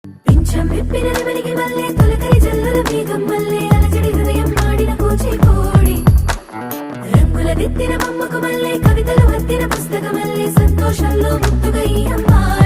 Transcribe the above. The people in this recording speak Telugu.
పింఛం విప్పినది వెలిగి మల్లె తొలకరి జల్లుల మేఘం మల్లె అలజడి హృదయం మాడిన కూచిపూడి రంగుల దిద్దిన బొమ్మకు మల్లె కవితలు వత్తిన పుస్తకమల్లె సంతోషంలో ముద్దుగా ఈ అమ్మాయి